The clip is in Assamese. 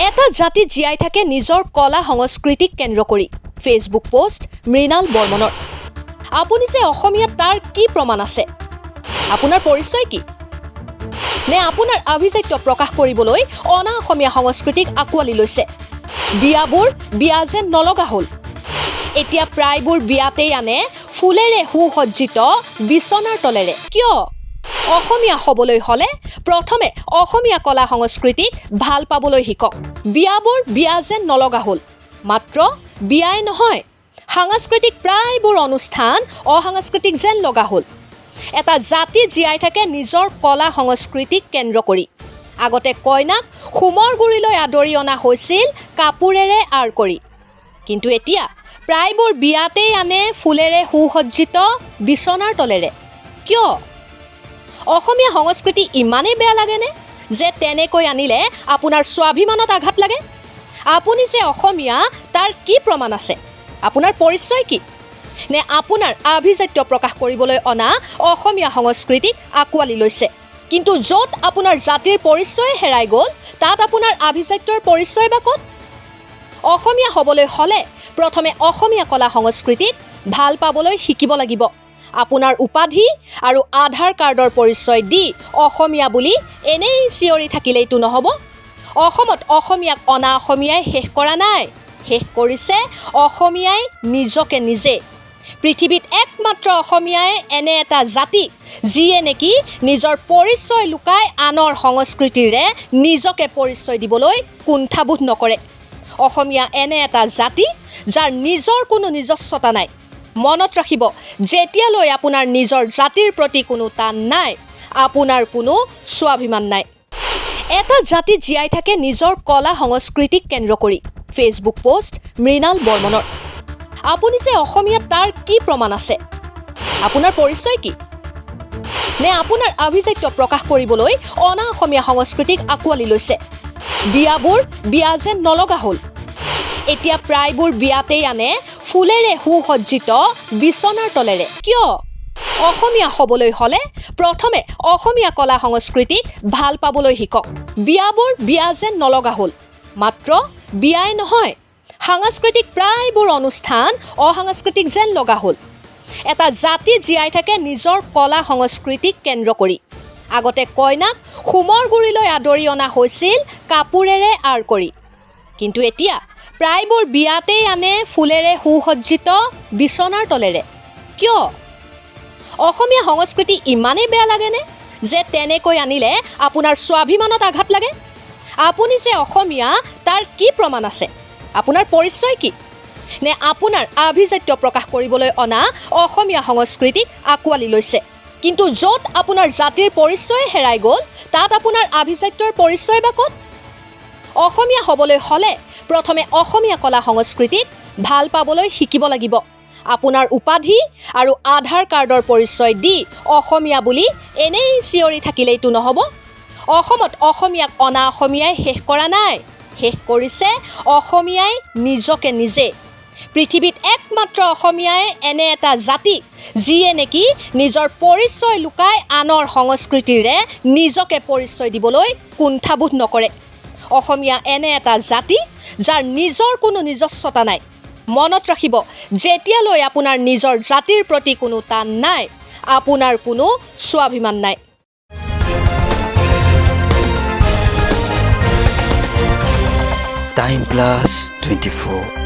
এটা জাতি জীয়াই থাকে নিজৰ কলা সংস্কৃতিক কেন্দ্ৰ কৰি ফেচবুক পোষ্ট মৃণাল বৰ্মনৰ আপুনি যে অসমীয়া তাৰ কি প্ৰমাণ আছে আপোনাৰ পৰিচয় কি নে আপোনাৰ অভিজাত্য প্ৰকাশ কৰিবলৈ অনা অসমীয়া সংস্কৃতিক আকোৱালি লৈছে বিয়াবোৰ বিয়া যেন নলগা হ'ল এতিয়া প্ৰায়বোৰ বিয়াতেই আনে ফুলেৰে সুসজ্জিত বিছনাৰ তলেৰে কিয় অসমীয়া হ'বলৈ হলে প্ৰথমে অসমীয়া কলা সংস্কৃতিক ভাল পাবলৈ শিকক বিয়াবোৰ বিয়া যেন নলগা হ'ল মাত্ৰ বিয়াই নহয় সাংস্কৃতিক প্ৰায়বোৰ অনুষ্ঠান অসাংস্কৃতিক যেন লগা হ'ল এটা জাতি জীয়াই থাকে নিজৰ কলা সংস্কৃতিক কেন্দ্ৰ কৰি আগতে কইনাক হোমৰ গুৰিলৈ আদৰি অনা হৈছিল কাপোৰেৰে আঁৰ কৰি কিন্তু এতিয়া প্ৰায়বোৰ বিয়াতেই আনে ফুলেৰে সুসজ্জিত বিছনাৰ তলেৰে কিয় অসমীয়া সংস্কৃতি ইমানেই বেয়া লাগেনে যে তেনেকৈ আনিলে আপোনাৰ স্বাভিমানত আঘাত লাগে আপুনি যে অসমীয়া তাৰ কি প্ৰমাণ আছে আপোনাৰ পৰিচয় কি নে আপোনাৰ অভিজাত্য প্ৰকাশ কৰিবলৈ অনা অসমীয়া সংস্কৃতিক আকোৱালি লৈছে কিন্তু য'ত আপোনাৰ জাতিৰ পৰিচয় হেৰাই গ'ল তাত আপোনাৰ অভিজাত্যৰ পৰিচয় বা ক'ত অসমীয়া হ'বলৈ হ'লে প্ৰথমে অসমীয়া কলা সংস্কৃতিক ভাল পাবলৈ শিকিব লাগিব আপোনাৰ উপাধি আৰু আধাৰ কাৰ্ডৰ পৰিচয় দি অসমীয়া বুলি এনেই চিঞৰি থাকিলেইতো নহ'ব অসমত অসমীয়াক অনা অসমীয়াই শেষ কৰা নাই শেষ কৰিছে অসমীয়াই নিজকে নিজে পৃথিৱীত একমাত্ৰ অসমীয়াই এনে এটা জাতি যিয়ে নেকি নিজৰ পৰিচয় লুকাই আনৰ সংস্কৃতিৰে নিজকে পৰিচয় দিবলৈ কুণ্ঠাবোধ নকৰে অসমীয়া এনে এটা জাতি যাৰ নিজৰ কোনো নিজস্বতা নাই মনত ৰাখিব যেতিয়ালৈ আপোনাৰ নিজৰ জাতিৰ প্ৰতি কোনো টান নাই আপোনাৰ কোনো স্বাভিমান নাই এটা জাতি জীয়াই থাকে নিজৰ কলা সংস্কৃতিক কেন্দ্ৰ কৰি ফেচবুক পোষ্ট মৃণাল বৰ্মনৰ আপুনি যে অসমীয়া তাৰ কি প্ৰমাণ আছে আপোনাৰ পৰিচয় কি নে আপোনাৰ অভিজাত্য প্ৰকাশ কৰিবলৈ অনা অসমীয়া সংস্কৃতিক আকোৱালি লৈছে বিয়াবোৰ বিয়া যেন নলগা হ'ল এতিয়া প্ৰায়বোৰ বিয়াতেই আনে ফুলেৰে সুসজ্জিত বিছনাৰ তলেৰে কিয় অসমীয়া হ'বলৈ হ'লে প্ৰথমে অসমীয়া কলা সংস্কৃতিক ভাল পাবলৈ শিকক বিয়াবোৰ বিয়া যেন নলগা হ'ল মাত্ৰ বিয়াই নহয় সাংস্কৃতিক প্ৰায়বোৰ অনুষ্ঠান অসাংস্কৃতিক যেন লগা হ'ল এটা জাতি জীয়াই থাকে নিজৰ কলা সংস্কৃতিক কেন্দ্ৰ কৰি আগতে কইনাক হোমৰ গুৰিলৈ আদৰি অনা হৈছিল কাপোৰেৰে আঁৰ কৰি কিন্তু এতিয়া প্ৰায়বোৰ বিয়াতেই আনে ফুলেৰে সুসজ্জিত বিছনাৰ তলেৰে কিয় অসমীয়া সংস্কৃতি ইমানেই বেয়া লাগেনে যে তেনেকৈ আনিলে আপোনাৰ স্বাভিমানত আঘাত লাগে আপুনি যে অসমীয়া তাৰ কি প্ৰমাণ আছে আপোনাৰ পৰিচয় কি নে আপোনাৰ অভিজাত্য প্ৰকাশ কৰিবলৈ অনা অসমীয়া সংস্কৃতিক আকোৱালি লৈছে কিন্তু য'ত আপোনাৰ জাতিৰ পৰিচয় হেৰাই গ'ল তাত আপোনাৰ অভিজাত্যৰ পৰিচয় বা ক'ত অসমীয়া হ'বলৈ হ'লে প্ৰথমে অসমীয়া কলা সংস্কৃতিক ভাল পাবলৈ শিকিব লাগিব আপোনাৰ উপাধি আৰু আধাৰ কাৰ্ডৰ পৰিচয় দি অসমীয়া বুলি এনেই চিঞৰি থাকিলেইতো নহ'ব অসমত অসমীয়াক অনা অসমীয়াই শেষ কৰা নাই শেষ কৰিছে অসমীয়াই নিজকে নিজে পৃথিৱীত একমাত্ৰ অসমীয়াই এনে এটা জাতি যিয়ে নেকি নিজৰ পৰিচয় লুকাই আনৰ সংস্কৃতিৰে নিজকে পৰিচয় দিবলৈ কুণ্ঠাবোধ নকৰে অসমীয়া এনে এটা জাতি যাৰ নিজৰ কোনো নিজস্বতা নাই মনত ৰাখিব যেতিয়ালৈ আপোনাৰ নিজৰ জাতিৰ প্ৰতি কোনো টান নাই আপোনাৰ কোনো স্বাভিমান নাই Time Plus 24